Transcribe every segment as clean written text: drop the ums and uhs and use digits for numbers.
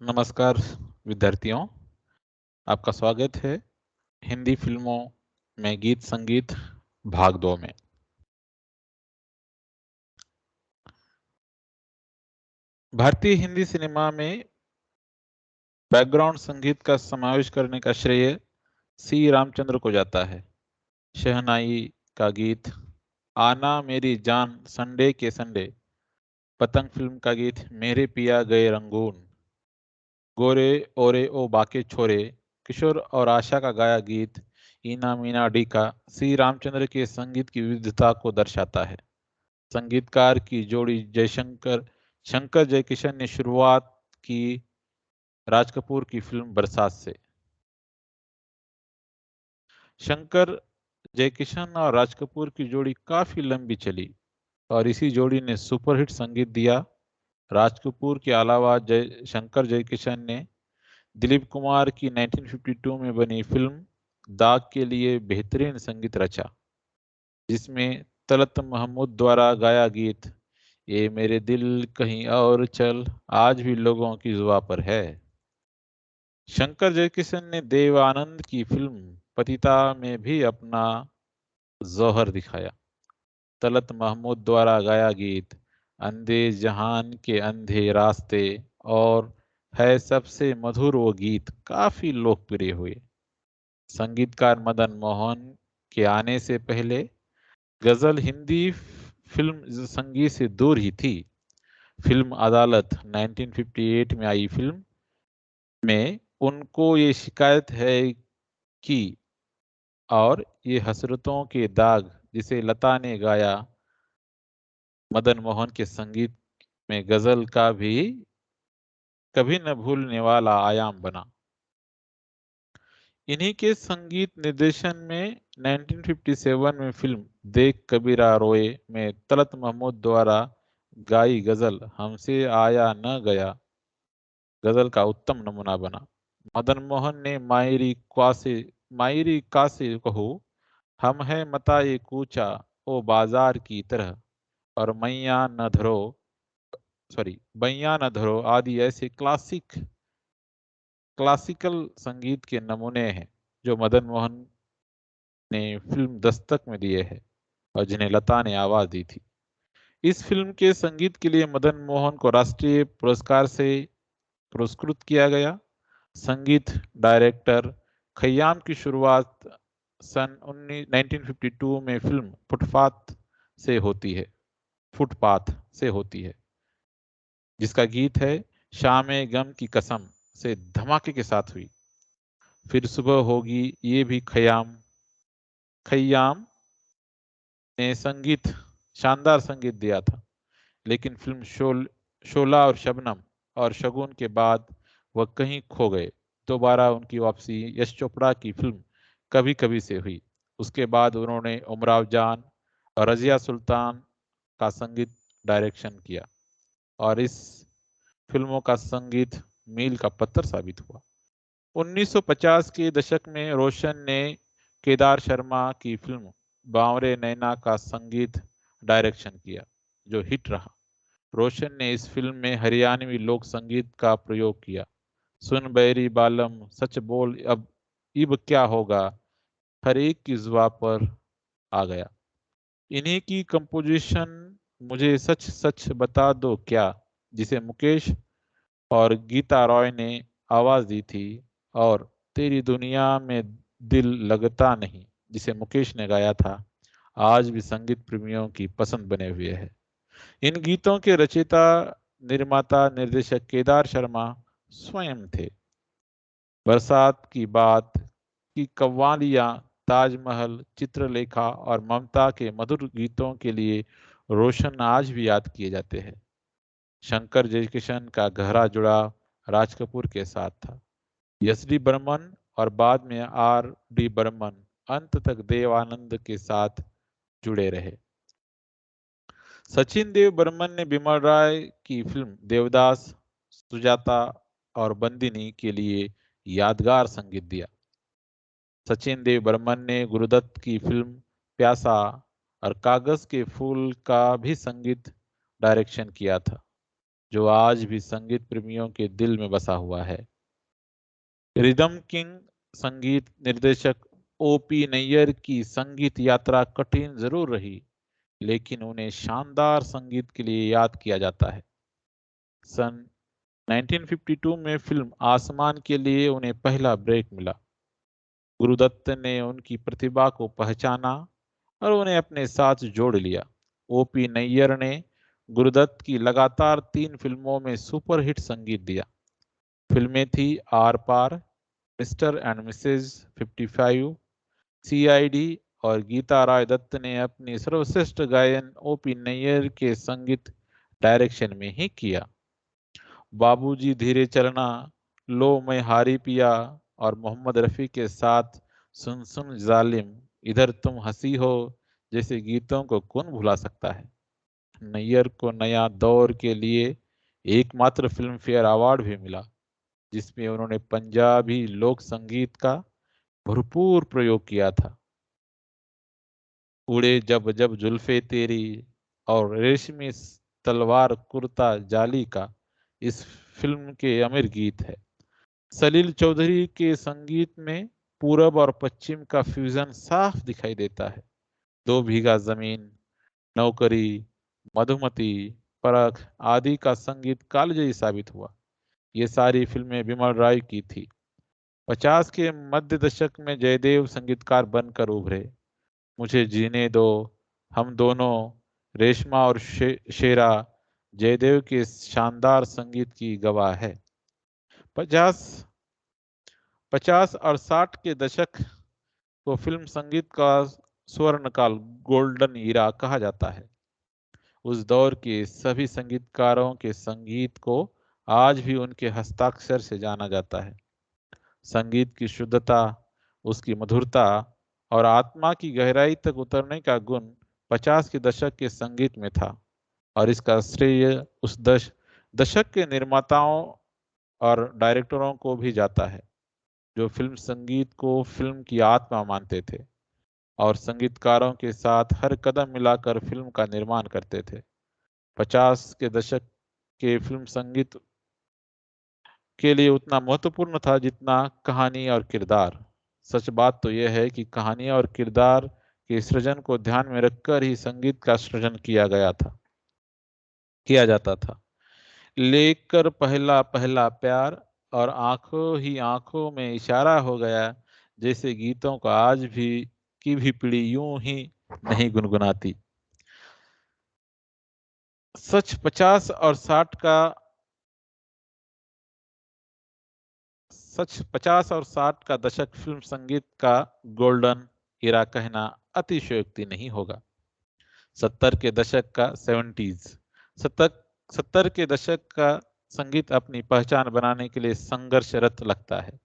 नमस्कार विद्यार्थियों, आपका स्वागत है हिंदी फिल्मों में गीत संगीत भाग 2 में। भारतीय हिंदी सिनेमा में बैकग्राउंड संगीत का समावेश करने का श्रेय सी रामचंद्र को जाता है। शहनाई का गीत आना मेरी जान संडे के संडे, पतंग फिल्म का गीत मेरे पिया गए रंगून, गोरे ओरे ओ बाके छोरे, किशोर और आशा का गाया गीत ईना मीना डी का सी रामचंद्र के संगीत की विविधता को दर्शाता है। संगीतकार की जोड़ी जयशंकर शंकर जयकिशन ने शुरुआत की राज कपूर की फिल्म बरसात से। शंकर जयकिशन और राज कपूर की जोड़ी काफी लंबी चली और इसी जोड़ी ने सुपरहिट संगीत दिया। राज कपूर के अलावा शंकर जयकिशन ने दिलीप कुमार की 1952 में बनी फिल्म दाग के लिए बेहतरीन संगीत रचा, जिसमें तलत महमूद द्वारा गाया गीत ये मेरे दिल कहीं और चल आज भी लोगों की जुबां पर है। शंकर जयकिशन ने देव आनंद की फिल्म पतिता में भी अपना जौहर दिखाया। तलत महमूद द्वारा गाया गीत अंधे जहान के अंधे रास्ते और है सबसे मधुर वो गीत काफी लोकप्रिय हुए। संगीतकार मदन मोहन के आने से पहले गजल हिंदी फिल्म संगीत से दूर ही थी। फिल्म अदालत 1958 में आई फिल्म में उनको ये शिकायत है कि और ये हसरतों के दाग जिसे लता ने गाया, मदन मोहन के संगीत में गजल का भी कभी न भूलने वाला आयाम बना। इन्हीं के संगीत निर्देशन में 1957 में फिल्म देख कबीरा रोए में तलत महमूद द्वारा गाई गजल हमसे आया न गया गजल का उत्तम नमूना बना। मदन मोहन ने मायरी कासे कहो हम है मता ये कूचा ओ बाजार की तरह और बैया न धरो आदि ऐसे क्लासिकल संगीत के नमूने हैं जो मदन मोहन ने फिल्म दस्तक में दिए हैं और जिन्हें लता ने आवाज दी थी। इस फिल्म के संगीत के लिए मदन मोहन को राष्ट्रीय पुरस्कार से पुरस्कृत किया गया। संगीत डायरेक्टर खयाम की शुरुआत सन 1952 में फिल्म फुटपाथ से होती है, जिसका गीत है शाम गम की कसम से धमाके के साथ हुई। फिर सुबह होगी ये भी खयाम ने शानदार संगीत दिया था, लेकिन फिल्म शोला और शबनम और शगुन के बाद वह कहीं खो गए। दोबारा उनकी वापसी यश चोपड़ा की फिल्म कभी कभी से हुई। उसके बाद उन्होंने उमराव जान और रजिया सुल्तान का संगीत डायरेक्शन किया और इस फिल्मों का संगीत मील का पत्थर साबित हुआ। 1950 के दशक में रोशन ने केदार शर्मा की फिल्म बावरे नैना का संगीत डायरेक्शन किया, जो हिट रहा। रोशन ने इस फिल्म में हरियाणवी लोक संगीत का प्रयोग किया। सुन बैरी बालम सच बोल अब इब क्या होगा हर एक की जुबां पर आ गया। इन्हीं की कंपोजिशन मुझे सच सच बता दो क्या, जिसे मुकेश और गीता रॉय ने आवाज दी थी, और तेरी दुनिया में दिल लगता नहीं जिसे मुकेश ने गाया था, आज भी संगीत प्रेमियों की पसंद बने हुए है। इन गीतों के रचयिता निर्माता निर्देशक केदार शर्मा स्वयं थे। बरसात की बात की कव्वालियां, ताजमहल, चित्रलेखा और ममता के मधुर गीतों के लिए रोशन आज भी याद किए जाते हैं। शंकर जयकिशन का गहरा जुड़ाव राज कपूर के साथ था। एस डी बर्मन और बाद में आर डी बर्मन अंत तक देव आनंद के साथ जुड़े रहे। सचिन देव बर्मन ने बिमल राय की फिल्म देवदास, सुजाता और बंदिनी के लिए यादगार संगीत दिया। सचिन देव बर्मन ने गुरुदत्त की फिल्म प्यासा और कागज के फूल का भी संगीत डायरेक्शन किया था। जो आज भी संगीत प्रेमियों के दिल में बसा हुआ है। रिदम किंग संगीत निर्देशक ओपी नैयर की संगीत यात्रा कठिन जरूर रही, लेकिन उन्हें शानदार संगीत के लिए याद किया जाता है। सन 1952 में फिल्म आसमान के लिए उन्हें पहला ब्रेक मिला। गुरुदत्त ने उनकी प्रतिभा को पहचाना और उन्हें अपने साथ जोड़ लिया। ओपी नैयर ने गुरुदत्त की लगातार 3 फिल्मों में सुपरहिट संगीत दिया। फिल्में थी Aar Paar, Mr and Mrs 55, CID, और गीता राय दत्त ने अपनी सर्वश्रेष्ठ गायन ओपी नैयर के संगीत डायरेक्शन में ही किया। बाबूजी धीरे चलना, लो मैं हारी पिया और मोहम्मद रफ़ी के साथ सुन सुन जालिम, इधर तुम हंसी हो जैसे गीतों को कौन भुला सकता है। नैयर को नया दौर के लिए एकमात्र फिल्म फेयर अवार्ड भी मिला, जिसमें उन्होंने पंजाबी लोक संगीत का भरपूर प्रयोग किया था। उड़े जब जब जुल्फे तेरी और रेशमी तलवार कुर्ता जाली का इस फिल्म के अमीर गीत है। सलील चौधरी के संगीत में पूरब और पश्चिम का फ्यूजन साफ दिखाई देता है। 2 बीघा जमीन, नौकरी, मधुमती, परख आदि का संगीत कालजयी साबित हुआ। ये सारी फिल्में बिमल रॉय की थी। 50 के मध्य दशक में जयदेव संगीतकार बनकर उभरे। मुझे जीने दो, हम दोनों, रेशमा और शेरा जयदेव के शानदार संगीत की गवाह है। 50 और 60 के दशक को फिल्म संगीत का स्वर्ण काल, गोल्डन ईरा कहा जाता है। उस दौर के सभी संगीतकारों के संगीत को आज भी उनके हस्ताक्षर से जाना जाता है। संगीत की शुद्धता, उसकी मधुरता और आत्मा की गहराई तक उतरने का गुण 50 के दशक के संगीत में था, और इसका श्रेय उस दशक के निर्माताओं और डायरेक्टरों को भी जाता है, जो फिल्म संगीत को फिल्म की आत्मा मानते थे और संगीतकारों के साथ हर कदम मिलाकर फिल्म का निर्माण करते थे। 50 के दशक के फिल्म संगीत के लिए उतना महत्वपूर्ण था जितना कहानी और किरदार। सच बात तो यह है कि कहानी और किरदार के सृजन को ध्यान में रखकर ही संगीत का सृजन किया जाता था। लेकर पहला पहला प्यार और आंखों ही आंखों में इशारा हो गया, जैसे गीतों को आज भी की भी पीढ़ी यूं ही नहीं गुनगुनाती। सच 50 और 60 का सच 50 और 60 का दशक फिल्म संगीत का गोल्डन इरा कहना अतिशयोक्ति नहीं होगा। 70 के दशक का 70s 70 के दशक का संगीत अपनी पहचान बनाने के लिए संघर्षरत लगता है।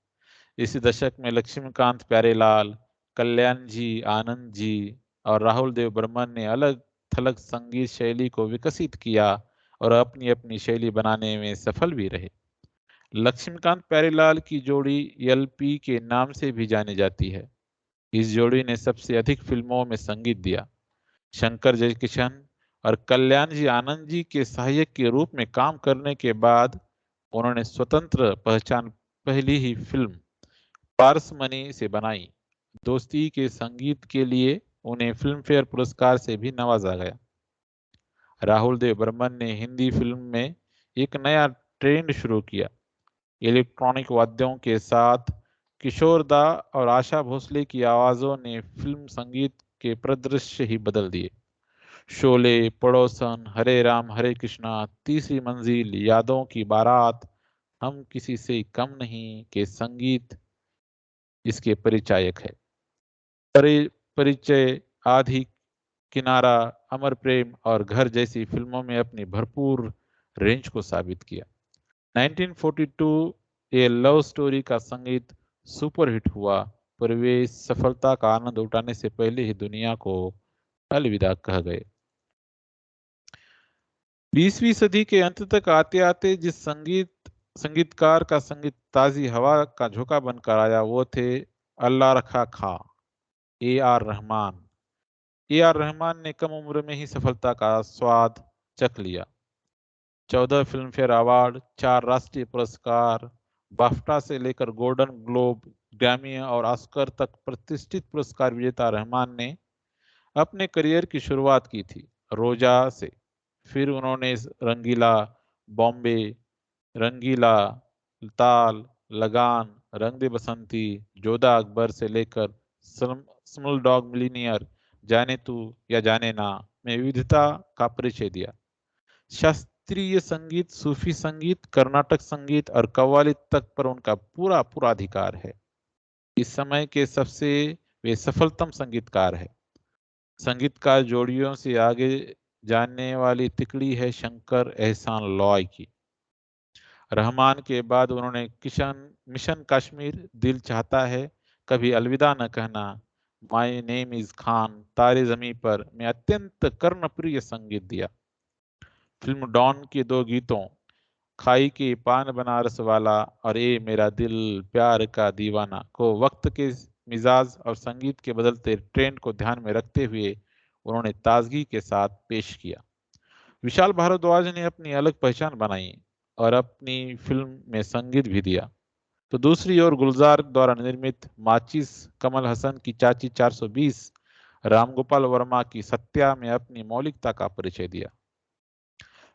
इसी दशक में लक्ष्मीकांत प्यारेलाल, कल्याण जी, आनंद जी और राहुल देव बर्मन ने अलग थलग संगीत शैली को विकसित किया और अपनी अपनी शैली बनाने में सफल भी रहे। लक्ष्मीकांत प्यारेलाल की जोड़ी एलपी के नाम से भी जानी जाती है। इस जोड़ी ने सबसे अधिक फिल्मों में संगीत दिया। शंकर जयकिशन और कल्याण जी आनंद जी के सहायक के रूप में काम करने के बाद उन्होंने स्वतंत्र पहचान पहली ही फिल्म पारसमनी से बनाई। दोस्ती के संगीत के लिए उन्हें फिल्म फेयर पुरस्कार से भी नवाजा गया। राहुल देव बर्मन ने हिंदी फिल्म में एक नया ट्रेंड शुरू किया। इलेक्ट्रॉनिक वाद्यों के साथ किशोर दा और आशा भोसले की आवाजों ने फिल्म संगीत के परिदृश्य ही बदल दिए। शोले, पड़ोसन, हरे राम हरे कृष्णा, तीसरी मंजिल, यादों की बारात, हम किसी से कम नहीं के संगीत इसके परिचायक है। परिचय, आधी, किनारा, अमर प्रेम और घर जैसी फिल्मों में अपनी भरपूर रेंज को साबित किया। 1942 ए लव स्टोरी का संगीत सुपरहिट हुआ, पर वे इस सफलता का आनंद उठाने से पहले ही दुनिया को अलविदा कह गए। 20वीं सदी के अंत तक आते आते जिस संगीतकार का संगीत ताजी हवा का झोंका बनकर आया, वो थे Allah Rakha Khan, A R Rahman. A R Rahman ने कम उम्र में ही सफलता का स्वाद चख लिया। 14 फिल्म फेयर अवार्ड, 4 राष्ट्रीय पुरस्कार, बाफ्टा से लेकर गोल्डन ग्लोब, ग्रैमी और ऑस्कर तक प्रतिष्ठित पुरस्कार विजेता रहमान ने अपने करियर की शुरुआत की थी रोजा से। फिर उन्होंने रंगीला, बॉम्बे, रंगीला, ताल, लगान, रंग दे बसंती, जोधा अकबर से लेकर स्मॉल डॉग मिलीनियर, जाने तू या जाने ना में विविधता का परिचय दिया। शास्त्रीय संगीत, सूफी संगीत, कर्नाटक संगीत और कव्वाली तक पर उनका पूरा पूरा अधिकार है। इस समय के सबसे वे सफलतम संगीतकार है। संगीतकार जोड़ियों से आगे जाने वाली तिकड़ी है शंकर एहसान लॉय की। रहमान के बाद उन्होंने किशन मिशन कश्मीर, दिल चाहता है, कभी अलविदा न कहना, माय नेम इज खान, तारे जमी पर में अत्यंत कर्णप्रिय संगीत दिया। फिल्म डॉन के 2 गीतों खाई के पान बनारस वाला और ए मेरा दिल प्यार का दीवाना को वक्त के मिजाज और संगीत के बदलते ट्रेंड को ध्यान में रखते हुए उन्होंने ताजगी के साथ पेश किया। विशाल भारद्वाज ने अपनी अलग पहचान बनाई और अपनी फिल्म में संगीत भी दिया। तो दूसरी ओर गुलजार द्वारा निर्मित माचिस, कमल हसन की चाची 420, रामगोपाल वर्मा की सत्या में अपनी मौलिकता का परिचय दिया।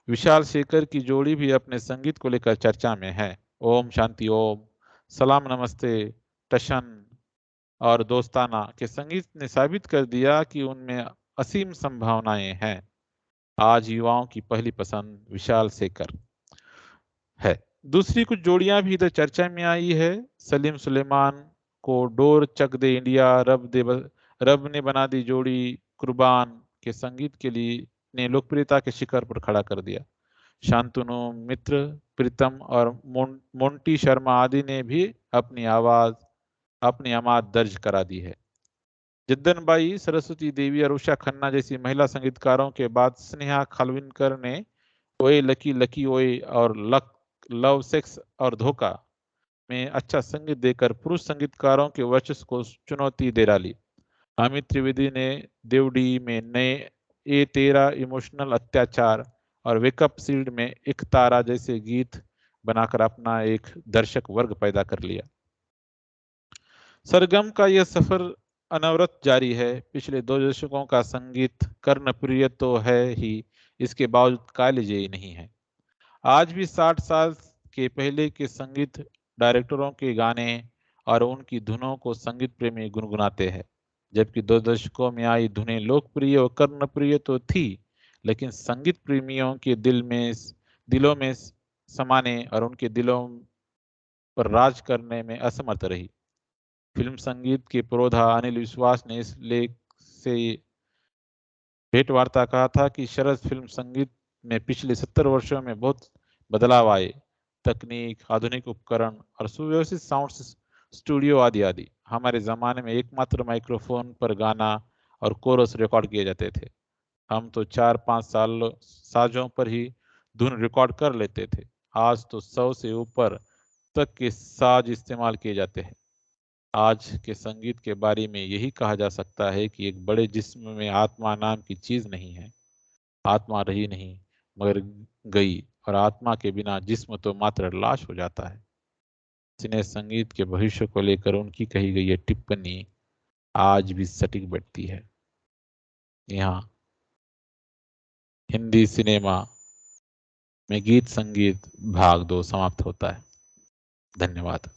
विशाल शेखर की जोड़ी भी अपने संगीत को लेकर चर्चा में है। ओम शांति ओम, सलाम नमस्ते, टशन और दोस्ताना के संगीत ने साबित कर दिया कि उनमें असीम संभावनाएं हैं। आज युवाओं की पहली पसंद विशाल शेखर है। दूसरी कुछ जोड़ियां भी इधर चर्चा में आई है। सलीम सुलेमान को डोर चक दे इंडिया, रब ने बना दी जोड़ी कुर्बान के संगीत के लिए ने लोकप्रियता के शिखर पर खड़ा कर दिया। शांतनु मित्र, प्रीतम और मोंटी शर्मा आदि ने भी अपनी आवाज दर्ज करा दी है। जद्दन बाई, सरस्वती देवी और उषा खन्ना जैसी महिला संगीतकारों के बाद स्नेहा खालविलकर ने ओए लकी लकी ओए और लव सेक्स और धोखा में अच्छा संगीत देकर पुरुष संगीतकारों के वर्चस्व को चुनौती दे डाली। अमित त्रिवेदी ने देवडी में नए ए तेरा इमोशनल अत्याचार और वेकअप सील्ड में एक तारा जैसे गीत बनाकर अपना एक दर्शक वर्ग पैदा कर लिया। सरगम का यह सफर अनवरत जारी है। पिछले 2 दशकों का संगीत कर्णप्रिय तो है ही, इसके बावजूद कालजयी नहीं है। आज भी 60 साल के पहले के संगीत डायरेक्टरों के गाने और उनकी धुनों को संगीत प्रेमी गुनगुनाते हैं। जबकि 2 दशकों में आई धुनें लोकप्रिय और कर्णप्रिय तो थी, लेकिन संगीत प्रेमियों के दिलों में समाने और उनके दिलों पर राज करने में असमर्थ रही। फिल्म संगीत के पुरोधा अनिल विश्वास ने इस लेख से भेंट वार्ता कहा था कि शरद फिल्म संगीत में पिछले 70 वर्षों में बहुत बदलाव आए। तकनीक, आधुनिक उपकरण और सुव्यवस्थित साउंड स्टूडियो आदि आदि। हमारे जमाने में एकमात्र माइक्रोफोन पर गाना और कोरस रिकॉर्ड किए जाते थे। हम तो 4-5 साजों पर ही धुन रिकॉर्ड कर लेते थे। आज तो 100 से ऊपर तक के साज इस्तेमाल किए जाते हैं। आज के संगीत के बारे में यही कहा जा सकता है कि एक बड़े जिस्म में आत्मा नाम की चीज नहीं है। आत्मा रही नहीं मगर गई, और आत्मा के बिना जिस्म तो मात्र लाश हो जाता है। सिने संगीत के भविष्य को लेकर उनकी कही गई ये टिप्पणी आज भी सटीक बैठती है। यहाँ हिंदी सिनेमा में गीत संगीत भाग 2 समाप्त होता है। धन्यवाद।